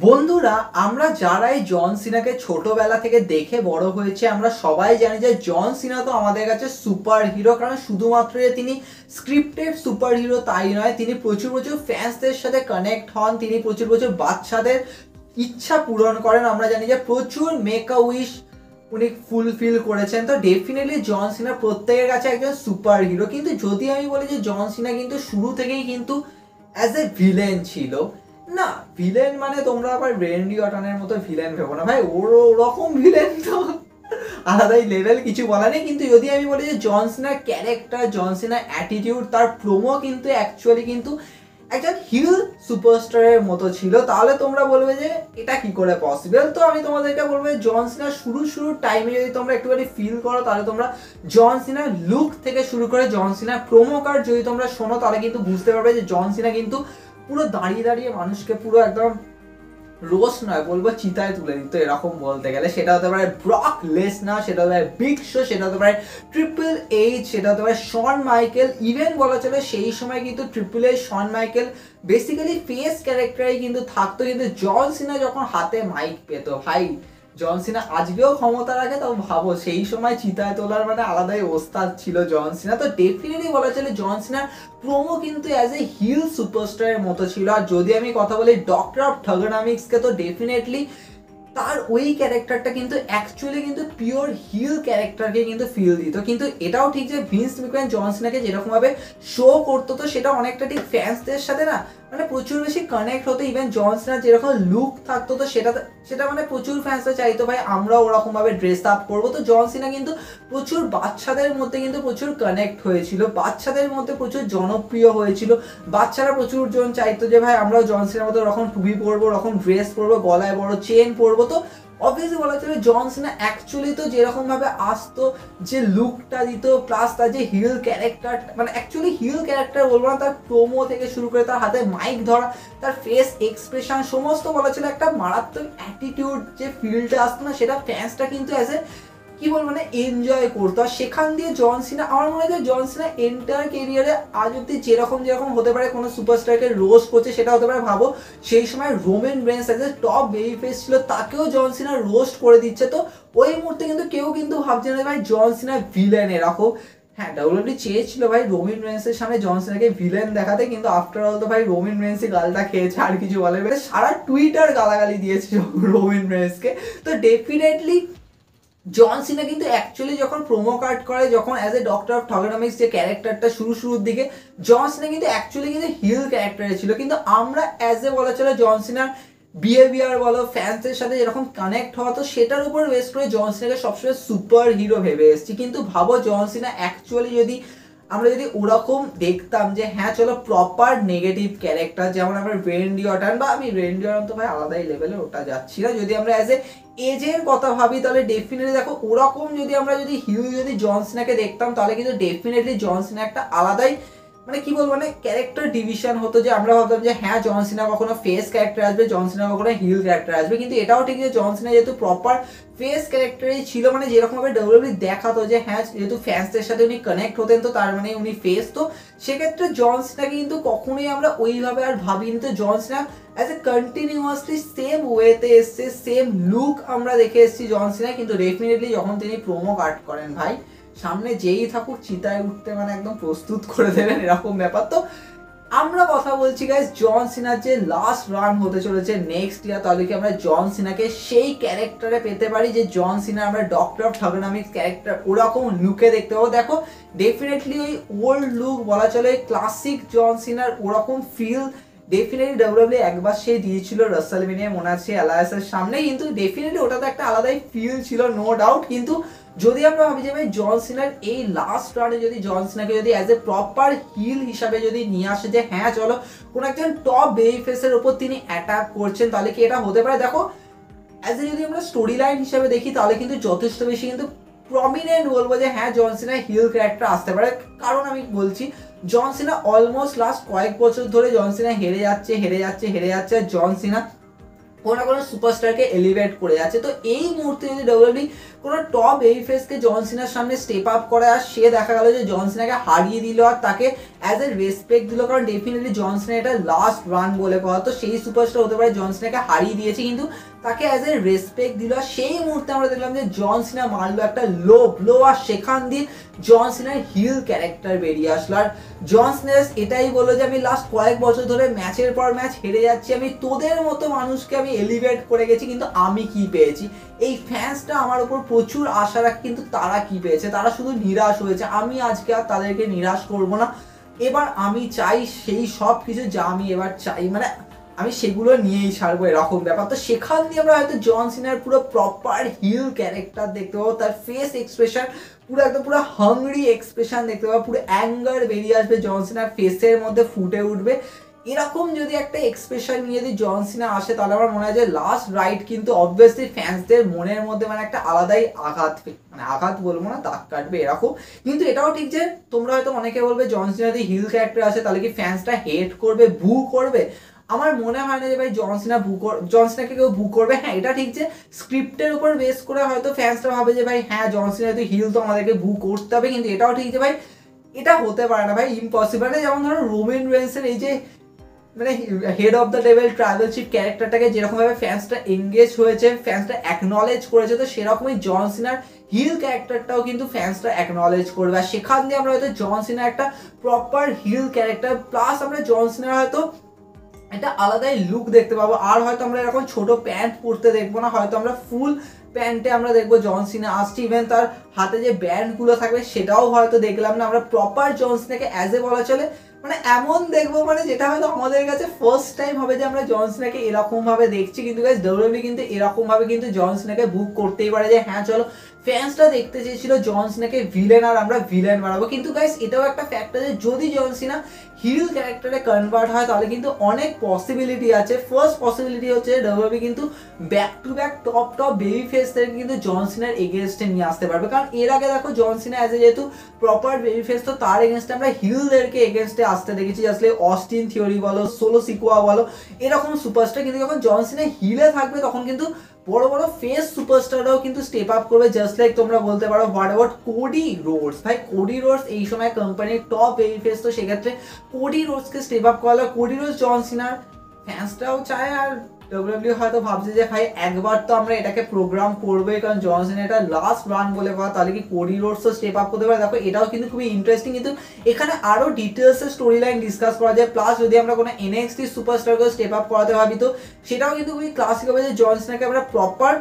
বন্ধুরা আমরা যারাই জন সিনাকে ছোটবেলা থেকে দেখে বড় হয়েছে আমরা সবাই জানি যে জন সিনা তো আমাদের কাছে সুপার হিরো। কারণ শুধুমাত্র যে তিনি স্ক্রিপ্টেড সুপার হিরো তাই নয়, তিনি প্রচুর প্রচুর ফ্যান্সদের সাথে কানেক্ট হন, তিনি প্রচুর প্রচুর বাচ্চাদের ইচ্ছা পূরণ করেন। আমরা জানি যে প্রচুর মেকা উইশ উনি ফুলফিল করেছেন। তো ডেফিনেটলি জন সিনা প্রত্যেকের কাছে একজন সুপার হিরো। কিন্তু যদি আমি বলি যে জন সিনা কিন্তু শুরু থেকেই কিন্তু অ্যাজ এ ভিলেন ছিল না। ভিলেন মানে তোমরা আবার রেন্ডি অটনের মতো ভিলেন ভেবো না ভাই, ওরকম ভিলেন তো আলাদাই লেভেল, কিছু বলা নেই। কিন্তু যদি আমি বলি যে জন সিনার ক্যারেক্টার, জন সিনার অ্যাটিটিউড, তার প্রোমো কিন্তু অ্যাকচুয়ালি কিন্তু একজন হিল সুপারস্টারের মতো ছিল, তাহলে তোমরা বলবে যে এটা কি করে পসিবল। তো আমি তোমাদেরকে বলবো জন সিনার শুরুর টাইমে যদি তোমরা একটুখানি ফিল করো, তাহলে তোমরা জন সিনার লুক থেকে শুরু করে জন সিনার প্রোমো কার্ড যদি তোমরা শোনো, তাহলে কিন্তু বুঝতে পারবে যে জন সিনা কিন্তু পুরো দাঁড়িয়ে দাঁড়িয়ে মানুষকে পুরো একদম রোস্ট নয় বলবো চিতায় তুলে দিত, এরকম বলতে গেলে। সেটা হতে পারে ব্রক লেসনার, সেটা হতে পারে বিগ শো, সেটা হতে পারে ট্রিপল এইচ, সেটা হতে পারে শন মাইকেল। ইভেন বলা চলে সেই সময় কিন্তু ট্রিপল এইচ, শন মাইকেল বেসিক্যালি ফেস ক্যারেক্টারই কিন্তু থাকতো। কিন্তু জন সিনা যখন হাতে মাইক পেত, ভাই জন সিনা আজকেও ক্ষমতা রাখে, তাও ভাবো সেই সময় চিতায় তোলার মানে আলাদাই ওস্তাদ ছিল জন সিনা। তো ডেফিনেটলি বলা চলে জন সিনার প্রোমো কিন্তু অ্যাজ এ হিল সুপারস্টারের মতো ছিল। আর যদি আমি কথা বলি ডক্টর অফ ঠাগোনমিক্সকে, তো ডেফিনেটলি তার ওই ক্যারেক্টারটা কিন্তু অ্যাকচুয়ালি কিন্তু পিওর হিল ক্যারেক্টারকে কিন্তু ফিল দিত। কিন্তু এটাও ঠিক যে ভিন্স ম্যাকম্যান জন সিনাকে যেরকমভাবে শো করতো, তো সেটা অনেকটা ঠিক ফ্যান্সদের সাথে না মানে প্রচুর বেশি কানেক্ট হতো। ইভেন জন সিনার যেরকম লুক থাকতো, তো সেটা মানে প্রচুর ফ্যান্সরা চাইতো ভাই আমরাও ওরকমভাবে ড্রেস আপ করবো। তো জন সিনা কিন্তু প্রচুর বাচ্চাদের মধ্যে কিন্তু প্রচুর কানেক্ট হয়েছিল, বাচ্চাদের মধ্যে প্রচুর জনপ্রিয় হয়েছিল। বাচ্চারা প্রচুর জন চাইতো যে ভাই আমরাও জন সিনার মতো ওরকম টুপি পরবো, ওরকম ড্রেস পরবো, গলায় বড় চেন পরবো। তো অবভিয়াসলি বলা চলে জন সিনা অ্যাকচুয়ালি তো যেরকম ভাবে আসতো, যে লুকটা দিত, প্লাস তার যে হিল ক্যারেক্টার, মানে অ্যাকচুয়ালি হিল ক্যারেক্টার বলবো না, তার প্রোমো থেকে শুরু করে তার হাতে মাইক ধরা, তার ফেস এক্সপ্রেশন সমস্ত বলা ছিল একটা মারাত্মক অ্যাটিটিউড, যে ফিলটা আসতো না সেটা ফ্যান্সটা কিন্তু অ্যাজ এ কি বলবো মানে এনজয় করতো। আর সেখান দিয়ে জন সিনা, আমার মনে হয় জন সিনা এন্টার কেরিয়ারে আজ অব্দি যেরকম হতে পারে কোনো সুপারস্টারকে রোস্ট করছে, সেটা হতে পারে ভাবো সেই সময় Roman Reigns as a top baby face ছিল, তাকেও জন সিনা রোস্ট করে দিচ্ছে। তো ওই মুহূর্তে কিন্তু কেউ কিন্তু ভাবছে না ভাই জন সিনা ভিলেন এরকম। হ্যাঁ, ডাব্লিউডাব্লিউই চেয়েছিল ভাই রোমান রেন্সের সামনে জন সিনাকে ভিলেন দেখাতে, কিন্তু আফটার অল তো ভাই রোমান রেন্সই গালটা খেয়েছে, আর কিছু বলে সারা টুইটার গালাগালি দিয়েছে রোমান রেন্সকে। তো ডেফিনেটলি জন সিনা কিন্তু অ্যাকচুয়ালি যখন প্রোমো কার্ড করে, যখন অ্যাজ এ ডক্টর অফ ঠাগোনমিক্স যে ক্যারেক্টারটা শুরুর দিকে, জন সিনা কিন্তু অ্যাকচুয়ালি কিন্তু হিল ক্যারেক্টারে ছিল। কিন্তু আমরা অ্যাজ এ বলা চলে জন সিনার বিহেভিয়ার বলো, ফ্যান্সদের সাথে যেরকম কানেক্ট হওয়া, তো সেটার উপর বেস করে জন সিনাকে সবসময় সুপার হিরো ভেবে এসেছি। কিন্তু ভাবো জন সিনা অ্যাকচুয়ালি যদি আমরা যদি ওরকম দেখতাম যে হ্যাঁ চলো প্রপার নেগেটিভ ক্যারেক্টার, যেমন আমরা রেন্ডি অটন, বা আমি রেন্ডি অটন তো ভাই আলাদাই লেভেলে, ওটা যাচ্ছি না। যদি আমরা অ্যাজ এ এজের কথা ভাবি, তাহলে ডেফিনেটলি দেখো ওরকম যদি আমরা যদি হিল যদি জন সিনাকে দেখতাম, তাহলে কিন্তু ডেফিনেটলি জন সিনা একটা আলাদাই মানে কি বলবো মানে ক্যারেক্টার ডিভিশন হতো। যে আমরা ভাবতাম যে হ্যাঁ জন সিনা কখনো ফেস ক্যারেক্টার আসবে, জন সিনা কখনো হিল ক্যারেক্টার আসবে। কিন্তু এটাও ঠিক যে জন সিনা যেহেতু প্রপার ফেস ক্যারেক্টারই ছিল, মানে যেরকম ভাবে ডাব্লিউডাব্লিউই দেখাতো যে হ্যাঁ যেহেতু ফ্যান্সদের সাথে উনি কানেক্ট হতেন, তো তার মানে উনি ফেস, তো সেক্ষেত্রে জন সিনাকে কিন্তু কখনোই আমরা ওইভাবে আর ভাবিনি। তো জন সিনা অ্যাজ এ কন্টিনিউয়াসলি সেম ওয়েতে এসছে, সেম লুক আমরা দেখে এসেছি জন সিনা। কিন্তু ডেফিনেটলি যখন তিনি প্রোমো কাট করেন ভাই, সামনে যেই থাকুক চিতায় উঠতে মানে একদম প্রস্তুত করে দেবেন, এরকম ব্যাপার। তো আমরা কথা বলছি গাইস জন সিনার যে লাস্ট রান হতে চলেছে নেক্সট ইয়ার, তাহলে কি আমরা জন সিনাকে সেই ক্যারেক্টারে পেতে পারি যে জন সিনা আমরা ডক্টর অফ ঠাগোনমিক্স ক্যারেক্টার ওরকম লুকে দেখতে পাবো। দেখো ডেফিনেটলি ওই ওল্ড লুক বলা চলে ক্লাসিক জন সিনার ওরকম ফিল ডেফিনেটলি ডাব্লিউডাব্লিউই একবার সে দিয়েছিল রাসেলমেনিয়া, মনে আছে অ্যালায়েন্সের সামনে, কিন্তু ডেফিনেটলি ওটা তো একটা আলাদাই ফিল ছিল নো ডাউট। কিন্তু যদি আমরা ভাবি যে ভাই জন সিনার এই লাস্ট রানে যদি জন সিনাকে যদি অ্যাজ এ প্রপার হিল হিসাবে যদি নিয়ে আসে, যে হ্যাঁ চলো কোন একজন টপ বেবি ফেসের উপর তিনি অ্যাটাক করছেন, তাহলে কি এটা হতে পারে। দেখো অ্যাজ এ যদি আমরা স্টোরি লাইন হিসাবে দেখি, তাহলে কিন্তু যথেষ্ট বেশি কিন্তু প্রমিনেন্ট বলবো যে হ্যাঁ জন সিনা হিল ক্যারেক্টার আসতে পারে। কারণ আমি বলছি জন সিনা অলমোস্ট লাস্ট কয়েক বছর ধরে জন সিনা হেরে যাচ্ছে, জন সিনা কোনো না কোনো সুপারস্টারকে এলিভেট করে যাচ্ছে। তো এই মুহূর্তে যদি ডাব্লিউডাব্লিউই কোনো টপ এই ফেসকে জন সিনার সামনে স্টেপ আপ করে, আর সে দেখা গেল যে জন সিনাকে হারিয়ে দিল, আর তাকে অ্যাজ এ রেসপেক্ট দিল, কারণ ডেফিনেটলি জন সিনা এটা লাস্ট রান বলে কথা, তো সেই সুপারস্টার হতে পারে জন সিনাকে হারিয়ে দিয়েছে, কিন্তু তাকে অ্যাজ এ রেসপেক্ট দিল। আর সেই মুহূর্তে আমরা দেখলাম যে জন সিনা মারলো একটা লো ব্লো, আর সেখান দিয়ে জন সিনার হিল ক্যারেক্টার বেরিয়ে আসলো। আর জন সিনা এটাই বললো যে আমি লাস্ট কয়েক বছর ধরে ম্যাচের পর ম্যাচ হেরে যাচ্ছি, আমি তোদের মতো মানুষকে আমি এলিভেট করে গেছি, কিন্তু আমি কি পেয়েছি? এই ফ্যান্সটা আমার উপর প্রচুর আশা রাখে, কিন্তু তারা কি পেয়েছে? তারা শুধু নিরাশ হয়েছে। আমি আজকে আর তাদেরকে নিরাশ করব না, এবার আমি চাই সেই সব কিছু যা আমি এবার চাই, মানে আমি সেগুলো নিয়েই ছাড়বো, এরকম ব্যাপার। তো সেখান দিয়ে আমরা হয়তো জন সিনার পুরো প্রপার হিল ক্যারেক্টার দেখতে পাবো, তার ফেস এক্সপ্রেশন পুরো একদম পুরো হাংরি এক্সপ্রেশন দেখতে পাবো, পুরো অ্যাঙ্গার বেরিয়ে আসবে জন সিনার ফেসের মধ্যে ফুটে উঠবে। এরকম যদি একটা এক্সপ্রেশন নিয়ে যদি জন সিনা আসে, তাহলে আমার মনে হয় যে লাস্ট রাইড কিন্তু অবভিয়াসলি ফ্যান্সদের মনের মধ্যে মানে একটা আলাদাই আঘাত, মানে আঘাত বলবো না, দাগ কাটবে এরকম। কিন্তু এটাও ঠিক যে তোমরা হয়তো অনেকে বলবে জন সিনা যদি হিল ক্যারেক্টার আসে তাহলে কি ফ্যান্সটা হেট করবে, ভু করবে? আমার মনে হয় না যে ভাই জন সিনাকে কেউ ভু করবে। হ্যাঁ, এটা ঠিক যে স্ক্রিপ্টের উপর বেস করে হয়তো ফ্যান্সরা ভাবে যে ভাই হ্যাঁ জন সিনা তো হিল, তো আমাদেরকে ভু করতে হবে, কিন্তু এটাও ঠিক যে ভাই এটা হতে পারে না ভাই, ইম্পসিবল। যেমন ধরো রোমান রেন্সের এই যে মানে head of the devil tribal chief ক্যারেক্টারটাকে যেরকমভাবে ফ্যান্সটা এঙ্গেজ হয়েছে, ফ্যান্সটা অ্যাকনলেজ করেছে, তো সেরকমই জন সিনার হিল ক্যারেক্টারটাও কিন্তু ফ্যান্সটা অ্যাকনলেজ করবে। আর সেখান দিয়ে আমরা হয়তো জন সিনার একটা প্রপার হিল ক্যারেক্টার, প্লাস আমরা জন সিনার হয়তো একটা আলাদাই লুক দেখতে পাবো। আর হয়তো আমরা এরকম ছোট প্যান্ট পরতে দেখবো না, হয়তো আমরা ফুল প্যান্টে আমরা দেখবো জন সিনা আসছে, ইভেন তার হাতে যে ব্যান্ডগুলো থাকবে সেটাও হয়তো দেখলাম না। আমরা প্রপার জন সিনাকে অ্যাজ এ বলা চলে মানে এমন দেখবো, মানে যেটা হয়তো আমাদের কাছে ফার্স্ট টাইম হবে যে আমরা জন সিনাকে এরকম ভাবে দেখছি। কিন্তু গাইস ডব্লিউডব্লিউই কিন্তু এরকম ভাবে কিন্তু জন সিনাকে বুক করতেই পারে যে হ্যাঁ চলো ফ্যান্সরা দেখতে চেয়েছিল জন সিনাকে ভিলেন, আর আমরা ভিলেন বানাবো। কিন্তু গাইস এটাও একটা ফ্যাক্টর যে যদি জন সিনা হিল ক্যারেক্টারে কনভার্ট হয় তাহলে কিন্তু অনেক পসিবিলিটি আছে। ফার্স্ট পসিবিলিটি হচ্ছে ডব্লিউডব্লিউই কিন্তু back to back top baby ফেসদের কিন্তু জন সিনার এগেনস্টে নিয়ে আসতে পারবে, কারণ এর আগে দেখো জন সিনা অ্যাজ এ যেহেতু প্রপার বেবি ফেস, তো তার এগেনস্টে আমরা হিলদেরকে এগেনস্টে আসতে দেখেছি, আসলে অস্টিন থিওরি বলো, সোলো সিকুয়া বলো, এরকম সুপারস্টার। কিন্তু যখন জন সিনা হিলে থাকবে তখন কিন্তু বড় বড় ফেস সুপারস্টাররাও কিন্তু স্টেপ আপ করবে, জাস্ট লাইক তোমরা বলতে পারো হোয়াট অ্যাবাউট কোডি রোডস। ভাই কোডি রোডস এই সময় কোম্পানির টপ বেবি ফেস, তো সেক্ষেত্রে কোডি রোডসকে স্টেপ আপ করা, কোডি রোডস জন সিনার ফ্যান্সরাও চায়। আর ডব্লিউডব্লিউ হয়তো ভাবছে যে ভাই একবার তো আমরা এটাকে প্রোগ্রাম করবোই, কারণ জন সিনা এটা লাস্ট রান বলে কথা, তাহলে কি কোডি রোডসও স্টেপ আপ করতে পারে? দেখো এটাও কিন্তু খুবই ইন্টারেস্টিং, কিন্তু এখানে আরো ডিটেলসের স্টোরি লাইন ডিসকাস করা যায়। প্লাস যদি আমরা কোনো এনএক্সটি সুপারস্টারকে স্টেপ আপ করাতে ভাবি, তো সেটাও কিন্তু খুবই ক্লাসিক হবে যে জন সিনাকে আমরা প্রপার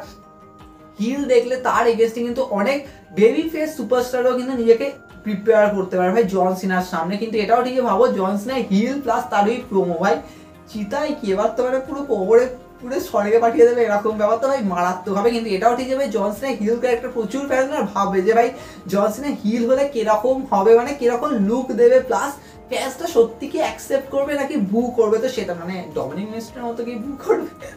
হিল দেখলে তার এগেনস্টে কিন্তু অনেক বেবি ফেস সুপারস্টারও কিন্তু নিজেকে প্রিপেয়ার করতে পারে ভাই জন সিনার সামনে। কিন্তু এটাও ঠিক ভাবো জন সিনা হিল প্লাস তার ওই প্রোমো, ভাই চিতাই কি এবার তো মানে পুরো কোমরে পুরো স্বর্গে পাঠিয়ে দেবে, এরকম ব্যাপার তো ভাই মারাত্মক হবে। কিন্তু এটাও ঠিক ভাই জন সিনা হিল ক্যারেক্টার প্রচুর ফ্যান ভাববে যে ভাই জন সিনা হিল হলে কিরকম হবে, মানে কিরকম লুক দেবে, প্লাস ফ্যান্সটা সত্যি কি অ্যাকসেপ্ট করবে নাকি ভু করবে, তো সেটা মানে ডমিনিক মিস্টারের মতো কি ভু করবে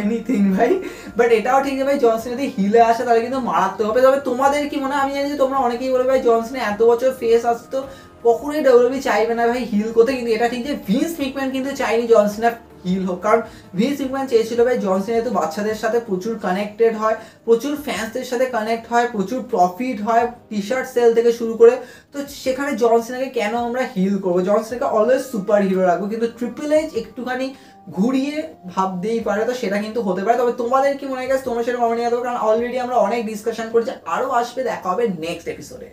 এনিথিং ভাই। বাট এটাও ঠিক যে ভাই জন সিনা যদি হিলে আসে তাহলে কিন্তু মারাত্মক হবে। তবে তোমাদের কি মনে হয়? আমি জানি যে তোমরা অনেকেই বলবে ভাই জন সিনা এত বছর ফেস আসতো কখনোই ডব্লিউডব্লিউ চাইবে না ভাই হিল করতে, কিন্তু এটা ঠিক যে ভিন্স ম্যাকম্যান কিন্তু চাইনি জন সিনা হিল হোক, কারণ ভিন্স ম্যাকম্যান চেয়েছিল ভাই জন সিনা যেহেতু বাচ্চাদের সাথে প্রচুর কানেক্টেড হয়, প্রচুর ফ্যান্সদের সাথে কানেক্ট হয়, প্রচুর প্রফিট হয় টি শার্ট সেল থেকে শুরু করে, তো সেখানে জন সিনাকে কেন আমরা হিল করবো? জন সিনাকে অলওয়েজ সুপার হিরো রাখবো। কিন্তু ট্রিপল এইচ একটুখানি ঘুরিয়ে ভাবতেই পারে, তো সেটা কিন্তু হতে পারে। তবে তোমাদের কি মনে হয় তোমরা সেটা কমেন্টে জানাতে পারো, কারণ অলরেডি আমরা অনেক ডিসকাশন করছি, আরও আসবে, দেখা হবে নেক্সট এপিসোডে।